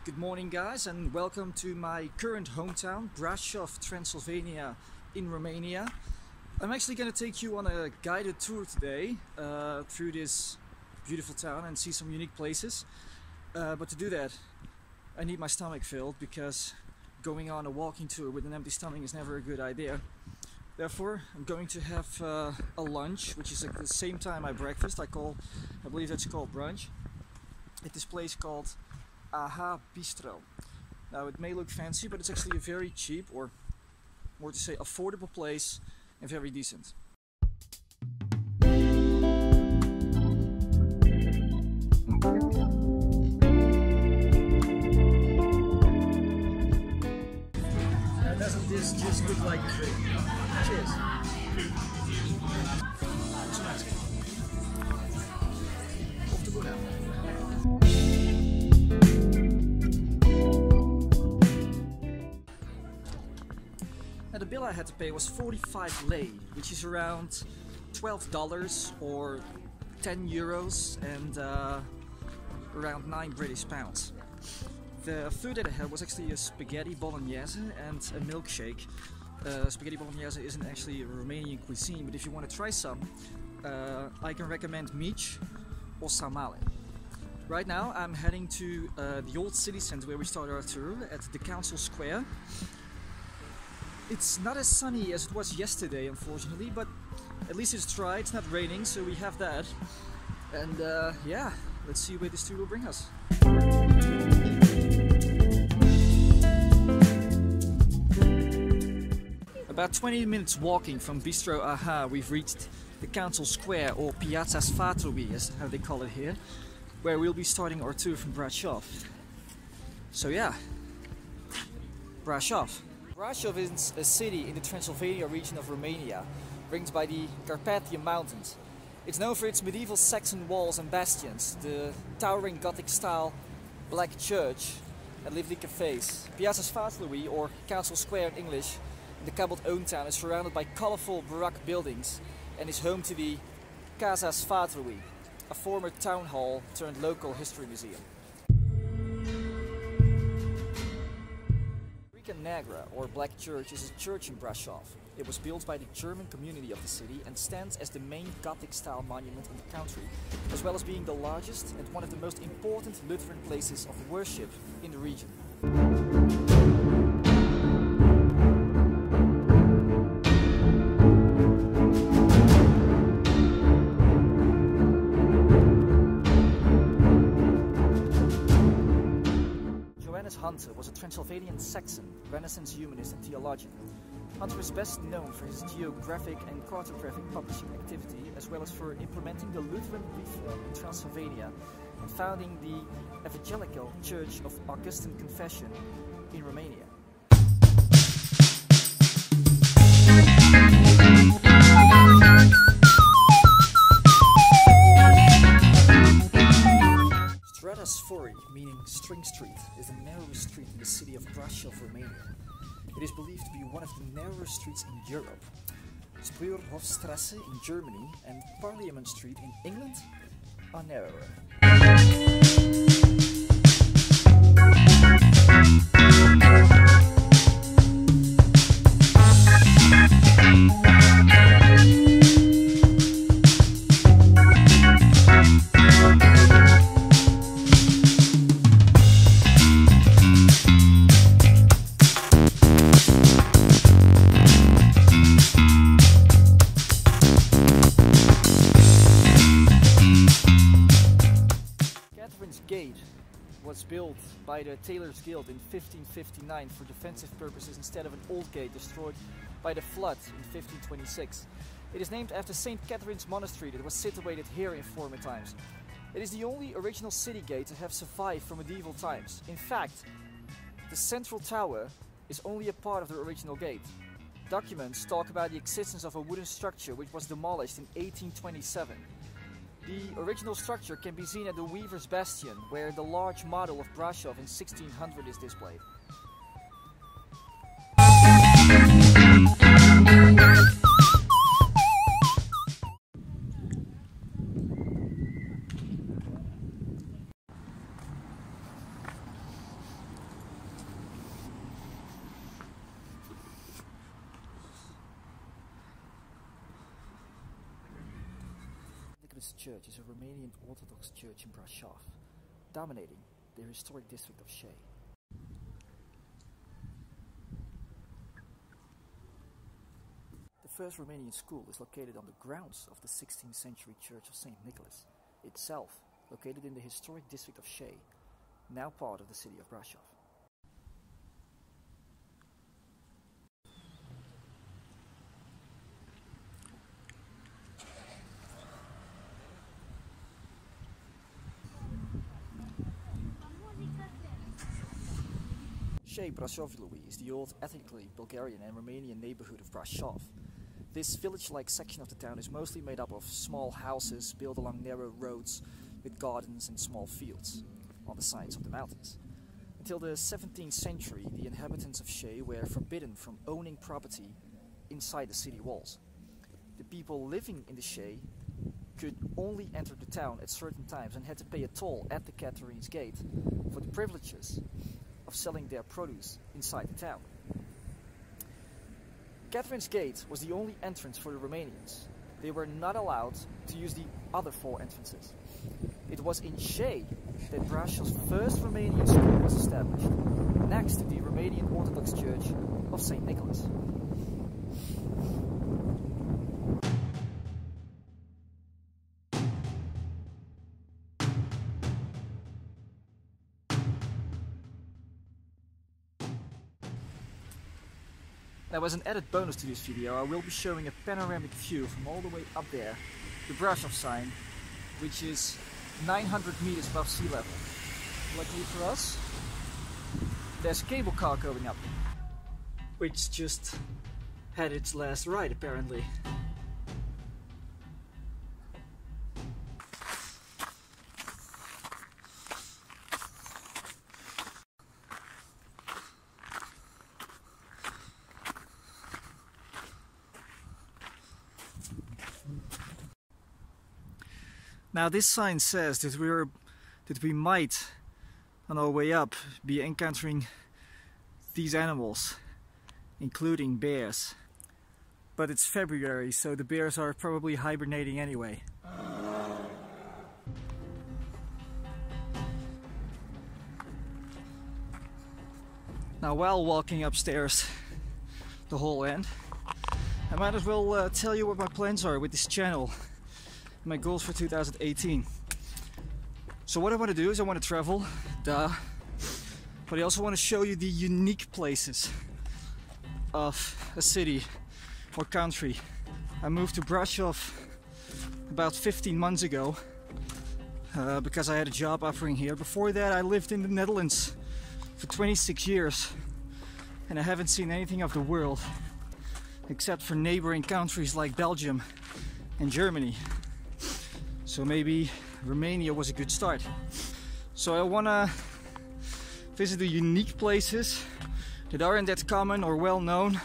Good morning guys, and welcome to my current hometown, Brasov, Transylvania in Romania. I'm actually going to take you on a guided tour today through this beautiful town and see some unique places. But to do that I need my stomach filled, because going on a walking tour with an empty stomach is never a good idea. Therefore I'm going to have a lunch, which is at the same time my breakfast. I believe that's called brunch, at this place called Bistro. Now it may look fancy, but it's actually a very cheap, or more to say affordable place, and very decent. Now doesn't this just look like a dream? Cheers! Off to go now. The bill I had to pay was 45 lei, which is around $12 or 10 euros and around 9 British pounds. The food that I had was actually a spaghetti bolognese and a milkshake. Spaghetti bolognese isn't actually a Romanian cuisine, but if you want to try some, I can recommend mici or samale. Right now I'm heading to the old city center where we started our tour, at the Council Square. It's not as sunny as it was yesterday, unfortunately, but at least it's dry, it's not raining, so we have that. And yeah, let's see where this tour will bring us. About 20 minutes walking from Bistro we've reached the Council Square, or Casa Sfatului, as how they call it here, where we'll be starting our tour from Brasov. So yeah, Brasov. Brașov is a city in the Transylvania region of Romania, ringed by the Carpathian Mountains. It's known for its medieval Saxon walls and bastions, the towering Gothic style black church and lively cafes. Casa Sfatului, or Council Square in English, in the cobbled own town, is surrounded by colourful Baroque buildings and is home to the Casa Sfatului, a former town hall turned local history museum. Biserica Neagră, or Black Church, is a church in Brasov. It was built by the German community of the city and stands as the main Gothic-style monument in the country, as well as being the largest and one of the most important Lutheran places of worship in the region. Hunter was a Transylvanian Saxon, Renaissance humanist and theologian. Hunter is best known for his geographic and cartographic publishing activity, as well as for implementing the Lutheran reform in Transylvania and founding the Evangelical Church of Augustine Confession in Romania. Meaning String Street, is the narrowest street in the city of Brașov, Romania. It is believed to be one of the narrowest streets in Europe. Speurhofstrasse in Germany and Parliament Street in England are narrower. Was built by the Tailors Guild in 1559 for defensive purposes instead of an old gate destroyed by the flood in 1526. It is named after St. Catherine's Monastery that was situated here in former times. It is the only original city gate to have survived from medieval times. In fact, the central tower is only a part of the original gate. Documents talk about the existence of a wooden structure which was demolished in 1827. The original structure can be seen at the Weaver's Bastion, where the large model of Brasov in 1600 is displayed. Methodist Church is a Romanian Orthodox church in Brașov, dominating the historic district of Schei. The First Romanian School is located on the grounds of the 16th century Church of St. Nicholas, itself located in the historic district of Schei, now part of the city of Brașov. Schei Sfatului is the old ethnically Bulgarian and Romanian neighborhood of Brașov. This village-like section of the town is mostly made up of small houses built along narrow roads with gardens and small fields on the sides of the mountains. Until the 17th century, the inhabitants of Schei were forbidden from owning property inside the city walls. The people living in the Schei could only enter the town at certain times and had to pay a toll at the Catherine's Gate for the privileges of selling their produce inside the town. Catherine's Gate was the only entrance for the Romanians. They were not allowed to use the other four entrances. It was in Schei that Brașov's first Romanian school was established, next to the Romanian Orthodox Church of St. Nicholas. Now, as an added bonus to this video, I will be showing a panoramic view from all the way up there, the Brasov sign, which is 900 meters above sea level. Luckily for us, there's a cable car going up, which just had its last ride apparently. Now this sign says that we might, on our way up, be encountering these animals, including bears. But it's February, so the bears are probably hibernating anyway. Now, while walking upstairs the whole end, I might as well tell you what my plans are with this channel. My goals for 2018. So what I want to do is I want to travel, but I also want to show you the unique places of a city or country. I moved to Brașov about 15 months ago because I had a job offering here. Before that I lived in the Netherlands for 26 years and I haven't seen anything of the world except for neighboring countries like Belgium and Germany. So maybe Romania was a good start. So I want to visit the unique places that aren't that common or well known,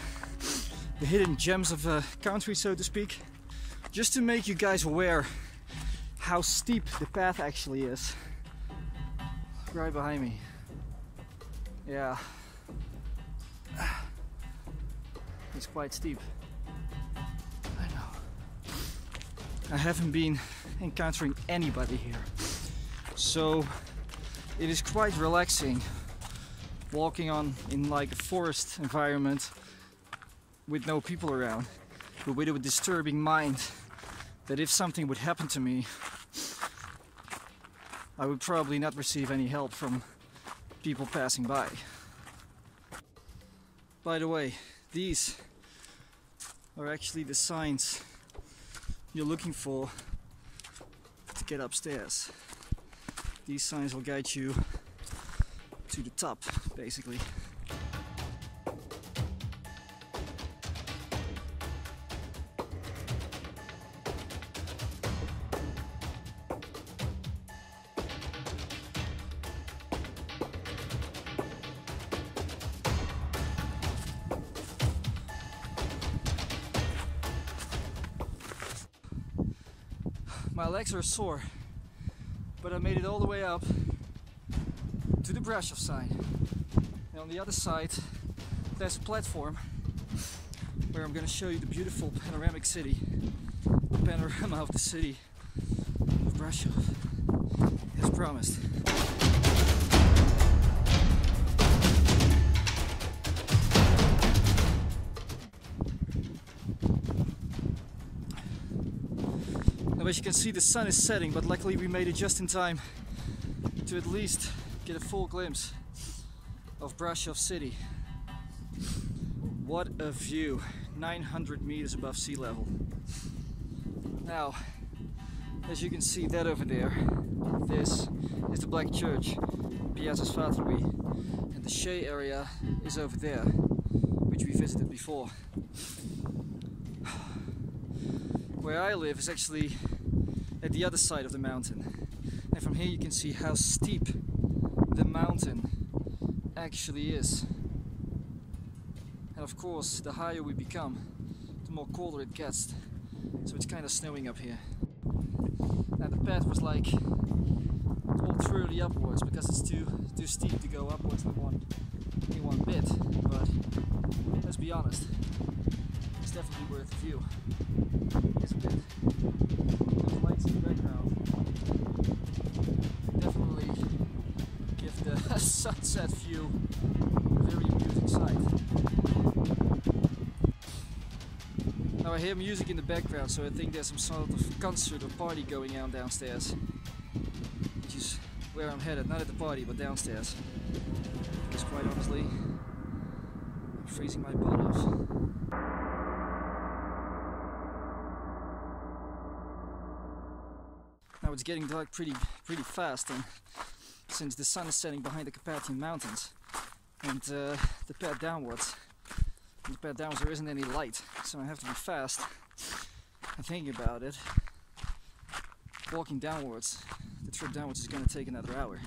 the hidden gems of a country, so to speak, just to make you guys aware how steep the path actually is. Right behind me. Yeah, it's quite steep. I know. I haven't been encountering anybody here, so it is quite relaxing walking in like a forest environment with no people around, but with a disturbing mind that if something would happen to me, I would probably not receive any help from people passing by. By the way, these are actually the signs you're looking for to get upstairs. These signs will guide you to the top, basically. My legs are sore, but I made it all the way up to the Brasov sign. And on the other side, there's a platform where I'm going to show you the beautiful panoramic city, the panorama of the city Brașov, as promised. Now, as you can see, the sun is setting, but luckily we made it just in time to at least get a full glimpse of Brașov city. What a view! 900 meters above sea level. Now, as you can see that over there, this is the Black Church, Casa Sfatului, and the Schei area is over there, which we visited before. Where I live is actually at the other side of the mountain, and from here you can see how steep the mountain actually is. And of course, the higher we become, the more colder it gets, so it's kind of snowing up here. Now the path was like all through the upwards because it's too steep to go upwards in one bit, but let's be honest, it's definitely worth the view, isn't it? Those lights in the background definitely give the sunset view a very amusing sight. Now I hear music in the background, so I think there's some sort of concert or party going on downstairs, which is where I'm headed, not at the party but downstairs, because quite honestly I'm freezing my butt off. Now it's getting dark pretty fast, and since the sun is setting behind the Carpathian Mountains and the path downwards there isn't any light, so I have to be fast. I'm thinking about it. Walking downwards, the trip downwards is going to take another hour.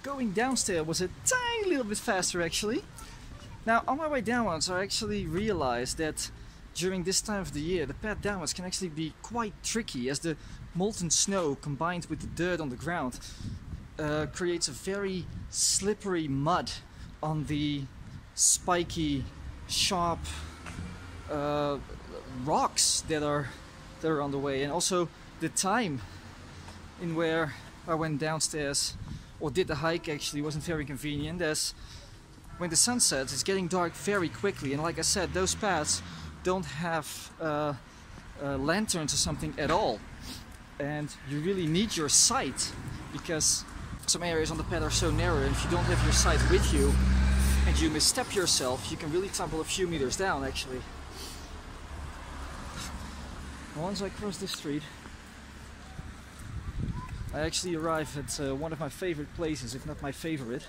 Going downstairs was a tiny little bit faster actually. Now on my way downwards I actually realized that during this time of the year the path downwards can actually be quite tricky, as the molten snow combined with the dirt on the ground creates a very slippery mud on the spiky, sharp rocks that are on the way. And also the time in where I went downstairs or did the hike actually wasn't very convenient, as when the sun sets it's getting dark very quickly, and like I said, those paths don't have lanterns or something at all, and you really need your sight because some areas on the path are so narrow, and if you don't have your sight with you and you misstep yourself, you can really tumble a few meters down actually. Once I cross this street I actually arrive at one of my favorite places, if not my favorite,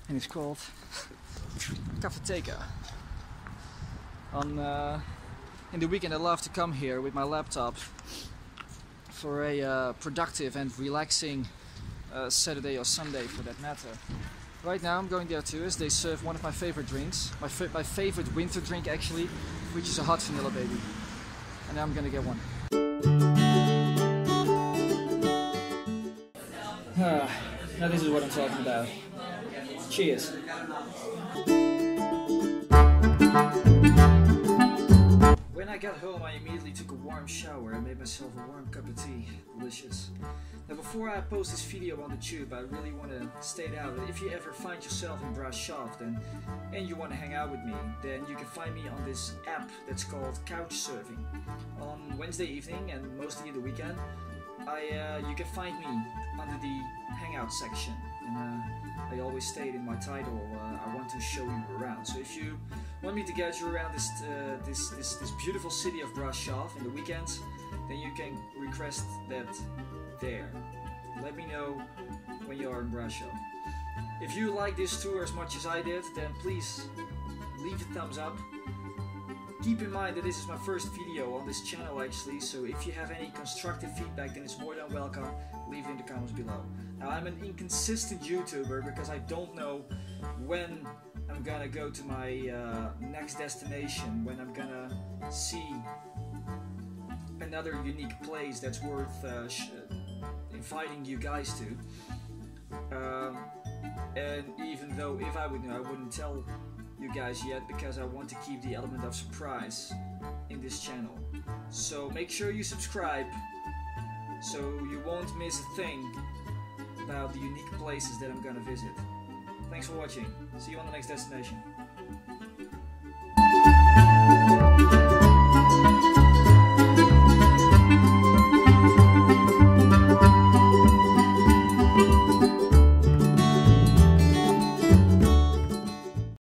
and it's called Cafeteria. In the weekend I love to come here with my laptop for a productive and relaxing Saturday or Sunday for that matter. Right now I'm going there too, as they serve one of my favorite drinks, my favorite winter drink actually, which is a hot vanilla baby, and now I'm gonna get one. Now this is what I'm talking about. Cheers! When I got home, I immediately took a warm shower and made myself a warm cup of tea. Delicious. Now, before I post this video on the tube, I really want to state out that if you ever find yourself in Brașov and you want to hang out with me, then you can find me on this app that's called Couchsurfing. On Wednesday evening and mostly in the weekend, you can find me under the Hangout section. And I always state in my title, I want to show you around. So if you want me to get you around this beautiful city of Brașov in the weekends, then you can request that there. Let me know when you are in Brașov. If you like this tour as much as I did, then please leave a thumbs up. Keep in mind that this is my first video on this channel actually, so if you have any constructive feedback, then it's more than welcome. Leave it in the comments below. Now, I'm an inconsistent YouTuber because I don't know when I'm gonna go to my next destination, when I'm gonna see another unique place that's worth inviting you guys to. And even though if I would know, I wouldn't tell you guys yet because I want to keep the element of surprise in this channel. So make sure you subscribe so you won't miss a thing about the unique places that I'm gonna visit. Thanks for watching. See you on the next destination.